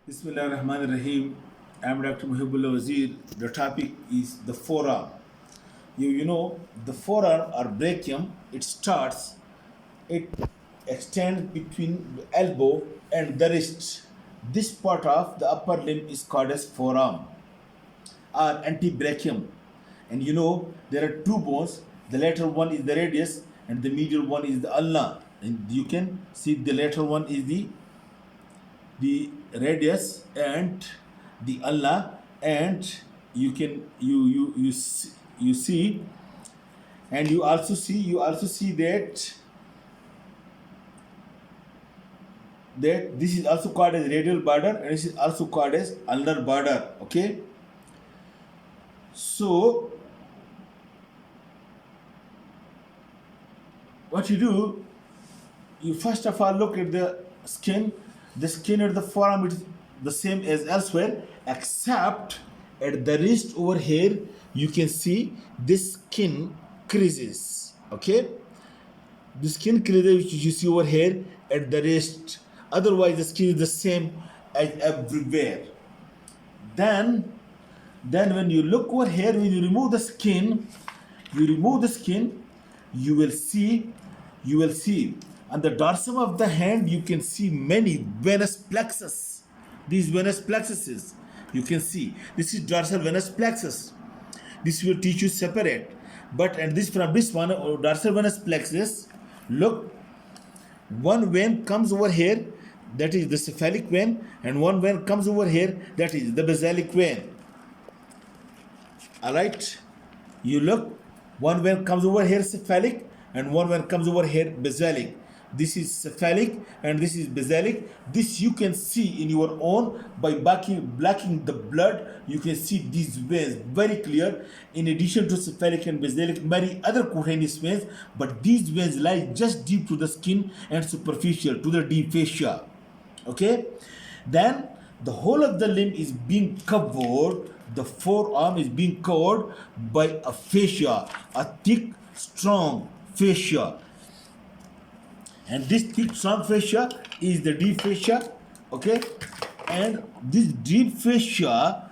Bismillah ar-Rahman ar-Rahim. I'm Dr. Muhibbullah Wazir. The topic is the forearm. You know, the forearm or brachium, it extends between the elbow and the wrist. This part of the upper limb is called as forearm or antebrachium. And you know, there are two bones. The lateral one is the radius and the medial one is the ulna. And you can see the lateral one is the radius and the ulna, and you can you see, and you also see that this is also called as radial border and this is also called as ulnar border. Okay, so what you do, you first of all look at the skin. The skin at the forearm is the same as elsewhere, except at the wrist over here you can see this skin creases. Okay, the skin creases which you see over here at the wrist. Otherwise, the skin is the same as everywhere. Then, when you look over here, when you remove the skin, you will see on the dorsum of the hand you can see many venous plexus. These venous plexuses you can see. This is dorsal venous plexus. This will teach you separate. But and this from this one dorsal venous plexus, look, one vein comes over here, that is the cephalic vein, and one vein comes over here, that is the basilic vein. All right, you look, one vein comes over here cephalic and one vein comes over here basilic. This is cephalic and this is basilic. This you can see in your own by blacking the blood. You can see these veins very clear. In addition to cephalic and basilic, many other cutaneous veins, but these veins lie just deep to the skin and superficial to the deep fascia. Okay, then the whole of the limb is being covered. The forearm is being covered by a fascia, a thick, strong fascia. And this thick strong fascia is the deep fascia. Okay, and this deep fascia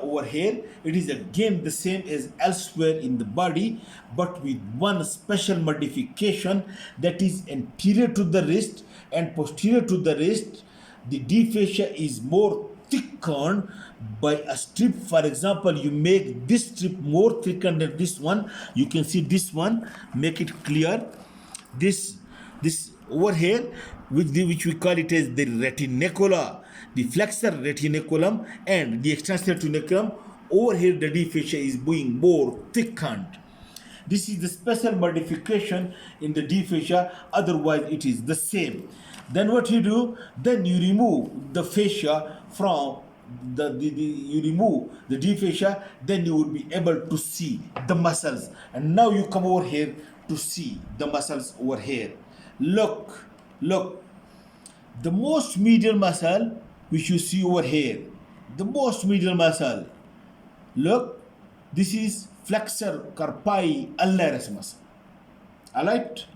over here, it is again the same as elsewhere in the body, but with one special modification, that is anterior to the wrist and posterior to the wrist. The deep fascia is more thickened by a strip. For example, you make this strip more thickened than this one. You can see this one, make it clear. This over here, which we call it as the retinacula, the flexor retinaculum and the extensor retinaculum. Over here, the deep fascia is being more thickened. This is the special modification in the deep fascia. Otherwise, it is the same. Then what you do? Then you remove the fascia from you remove the deep fascia. Then you will be able to see the muscles. And now you come over here to see the muscles over here. Look, the most medial muscle which you see over here, the most medial muscle, look, this is flexor carpi ulnaris muscle. All right,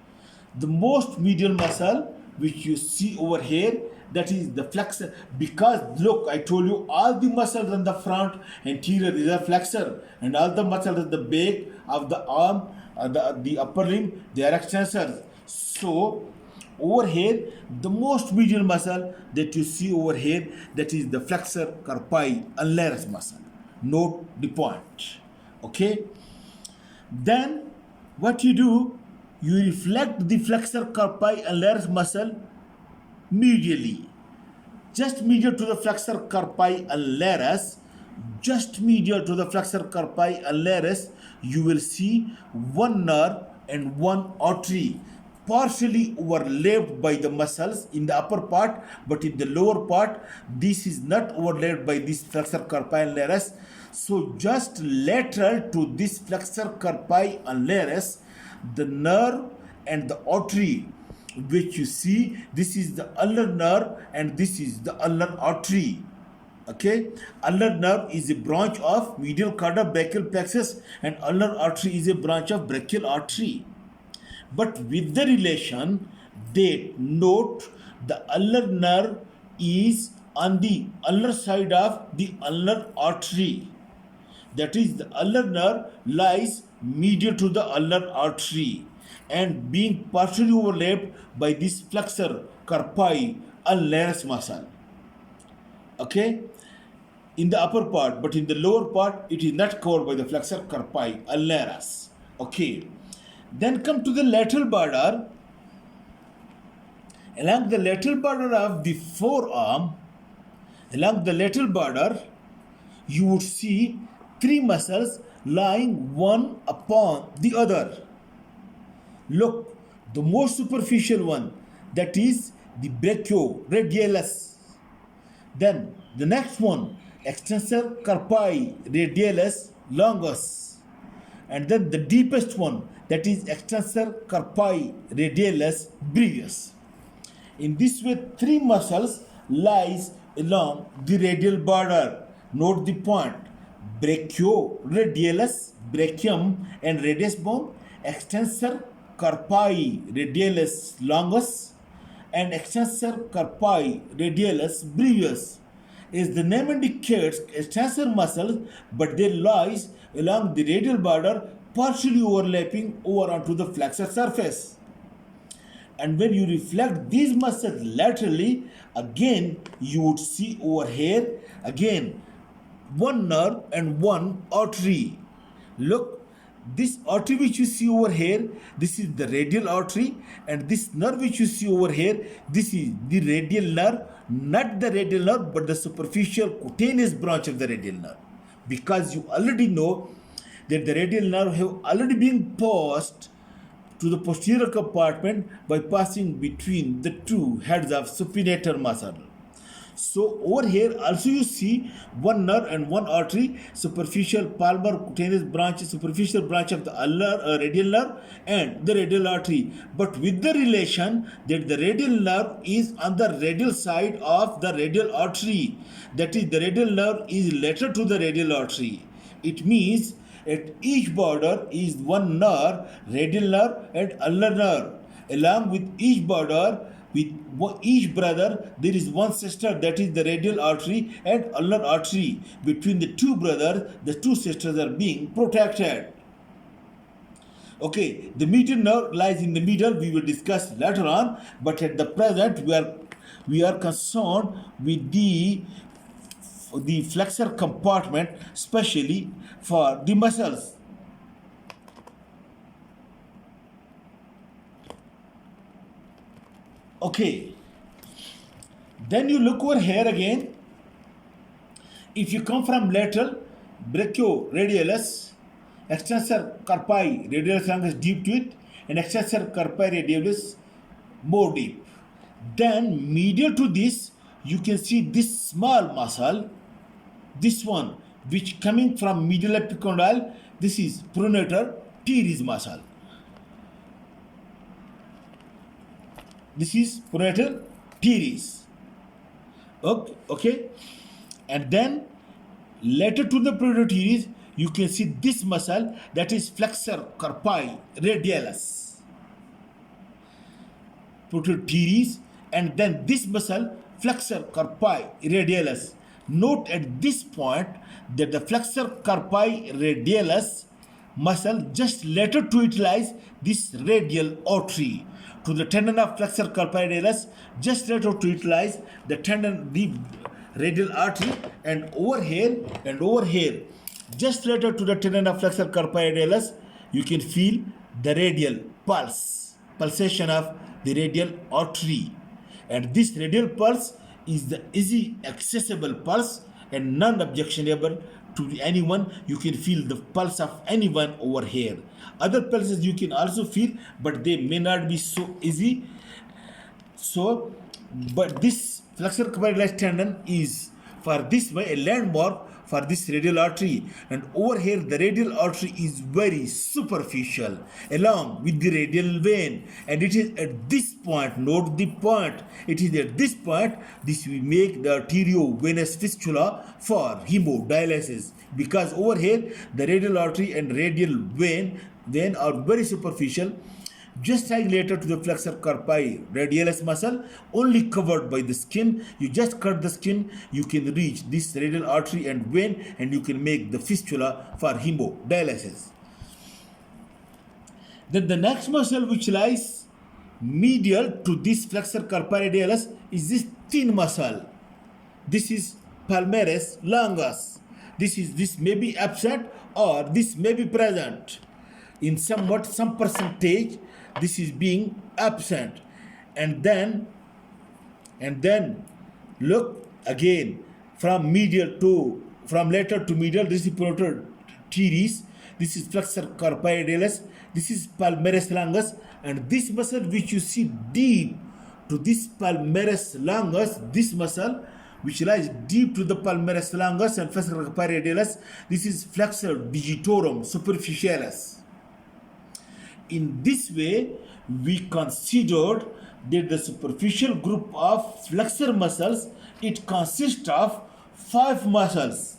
the most medial muscle which you see over here, that is the flexor. Because look, I told you all the muscles on the front anterior is a flexor, and all the muscles at the back of the arm, the upper limb, they are extensors. So over here, the most medial muscle that you see over here, that is the flexor carpi ulnaris muscle. Note the point. Okay, then what you do, you reflect the flexor carpi ulnaris muscle medially, just medial to the flexor carpi ulnaris, you will see one nerve and one artery partially overlapped by the muscles in the upper part, but in the lower part this is not overlapped by this flexor carpi ulnaris. So just lateral to this flexor carpi ulnaris, the nerve and the artery which you see, this is the ulnar nerve and this is the ulnar artery. Okay, ulnar nerve is a branch of medial cardobrachial plexus and ulnar artery is a branch of brachial artery. But with the relation, they note the ulnar nerve is on the ulnar side of the ulnar artery. That is, the ulnar nerve lies medial to the ulnar artery and being partially overlapped by this flexor carpi ulnaris muscle. Okay, in the upper part, but in the lower part, it is not covered by the flexor carpi ulnaris. Okay, then come to the lateral border. Along the lateral border of the forearm, along the lateral border, you would see three muscles lying one upon the other. Look, the most superficial one, that is the brachioradialis. Then the next one, extensor carpi radialis longus. And then the deepest one, that is extensor carpi radialis brevis. In this way, three muscles lies along the radial border. Note the point. Brachioradialis, brachium and radius bone, extensor carpi radialis longus, and extensor carpi radialis brevis. As the name indicates, extensor muscles, but they lies along the radial border, partially overlapping over onto the flexor surface. And when you reflect these muscles laterally, again you would see over here again one nerve and one artery. Look, this artery which you see over here, this is the radial artery, and this nerve which you see over here, this is the radial nerve, not the radial nerve but the superficial cutaneous branch of the radial nerve, because you already know that the radial nerve have already been passed to the posterior compartment by passing between the two heads of supinator muscle. So over here also you see one nerve and one artery, superficial palmar cutaneous branch, superficial branch of the radial nerve and the radial artery, but with the relation that the radial nerve is on the radial side of the radial artery. That is, the radial nerve is lateral to the radial artery. It means at each border is one nerve, radial nerve and ulnar nerve. Along with each border, with each brother, there is one sister, that is the radial artery and ulnar artery. Between the two brothers, the two sisters are being protected. Okay, the median nerve lies in the middle. We will discuss later on, but at the present we are concerned with the flexor compartment, especially for the muscles. Okay, then you look over here again. If you come from lateral, brachioradialis, extensor carpi radialis longus deep to it, and extensor carpi radialis more deep. Then medial to this, you can see this small muscle, this one, which coming from medial epicondyle, this is pronator teres muscle. This is pronator teres. Okay, and then later to the pronator teres, you can see this muscle, that is flexor carpi radialis, pronator teres, and then this muscle, flexor carpi radialis. Note at this point that the flexor carpi radialis muscle just later to it lies this radial artery. To the tendon of flexor carpi radialis, just later to it lies the tendon, the radial artery, and over here, just later to the tendon of flexor carpi radialis, you can feel the radial pulsation of the radial artery. And this radial pulse is the easy accessible pulse and non-objectionable to anyone. You can feel the pulse of anyone over here. Other pulses you can also feel, but they may not be so easy. So, but this flexor carpi radialis tendon is for this way a landmark for this radial artery, and over here the radial artery is very superficial along with the radial vein, and it is at this point, note the point, it is at this point this will make the arteriovenous fistula for hemodialysis, because over here the radial artery and radial vein are very superficial. just like later to the flexor carpi radialis muscle, only covered by the skin. You just cut the skin, you can reach this radial artery and vein, and you can make the fistula for hemodialysis. Then the next muscle which lies medial to this flexor carpi radialis is this thin muscle. This is palmaris longus. This may be absent or this may be present. In some percentage, this is being absent. And then look again from lateral to medial. This is pronotor teres. This is flexor carpi radialis. This is palmaris longus, and this muscle which you see deep to this palmaris longus, this muscle which lies deep to the palmaris longus and flexor carpi radialis, this is flexor digitorum superficialis. In this way, we considered that the superficial group of flexor muscles, it consists of 5 muscles.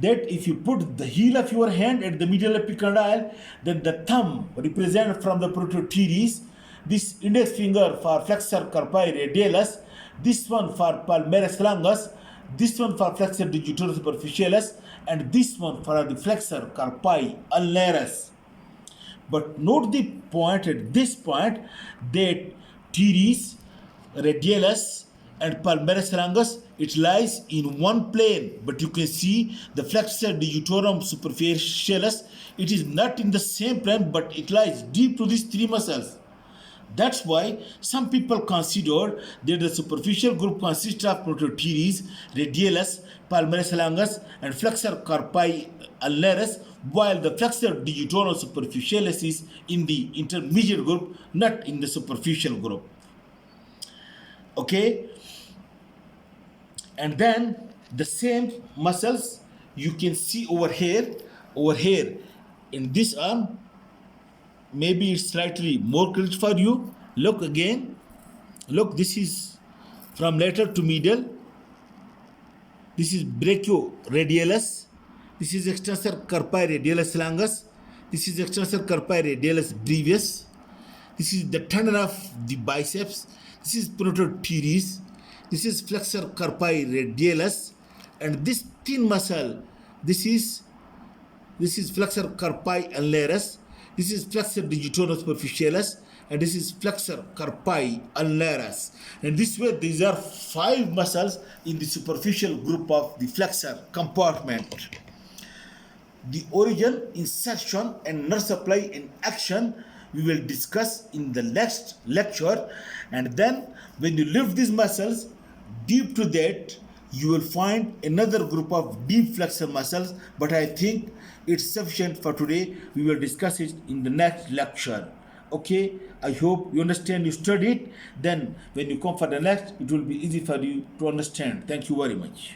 That if you put the heel of your hand at the medial epicondyle, then the thumb represents from the pronotor teres, this index finger for flexor carpi radialis, this one for palmaris longus, this one for flexor digitorum superficialis, and this one for the flexor carpi ulnaris. But note the point at this point that teres, radialis, and palmaris longus, it lies in one plane, but you can see the flexor digitorum superficialis, it is not in the same plane, but it lies deep to these 3 muscles. That's why some people consider that the superficial group consists of pronotor teres, radialis, palmaris longus, and flexor carpi ulnaris, while the flexor digitorum superficialis is in the intermediate group, not in the superficial group. Okay? And then the same muscles you can see over here in this arm. Maybe it's slightly more clear for you. Look again. Look, this is from lateral to medial. This is brachioradialis. This is extensor carpi radialis longus. This is extensor carpi radialis brevis. This is the tendon of the biceps. This is pronotor teres. This is flexor carpi radialis, and this thin muscle, this is flexor carpi ulnaris. This is flexor digitorum superficialis, and this is flexor carpi ulnaris. And this way, these are 5 muscles in the superficial group of the flexor compartment. The origin, insertion, and nerve supply in action we will discuss in the next lecture. And then when you lift these muscles deep to that, you will find another group of deep flexor muscles, but I think it's sufficient for today. We will discuss it in the next lecture. Okay, I hope you understand, you studied. Then when you come for the next, it will be easy for you to understand. Thank you very much.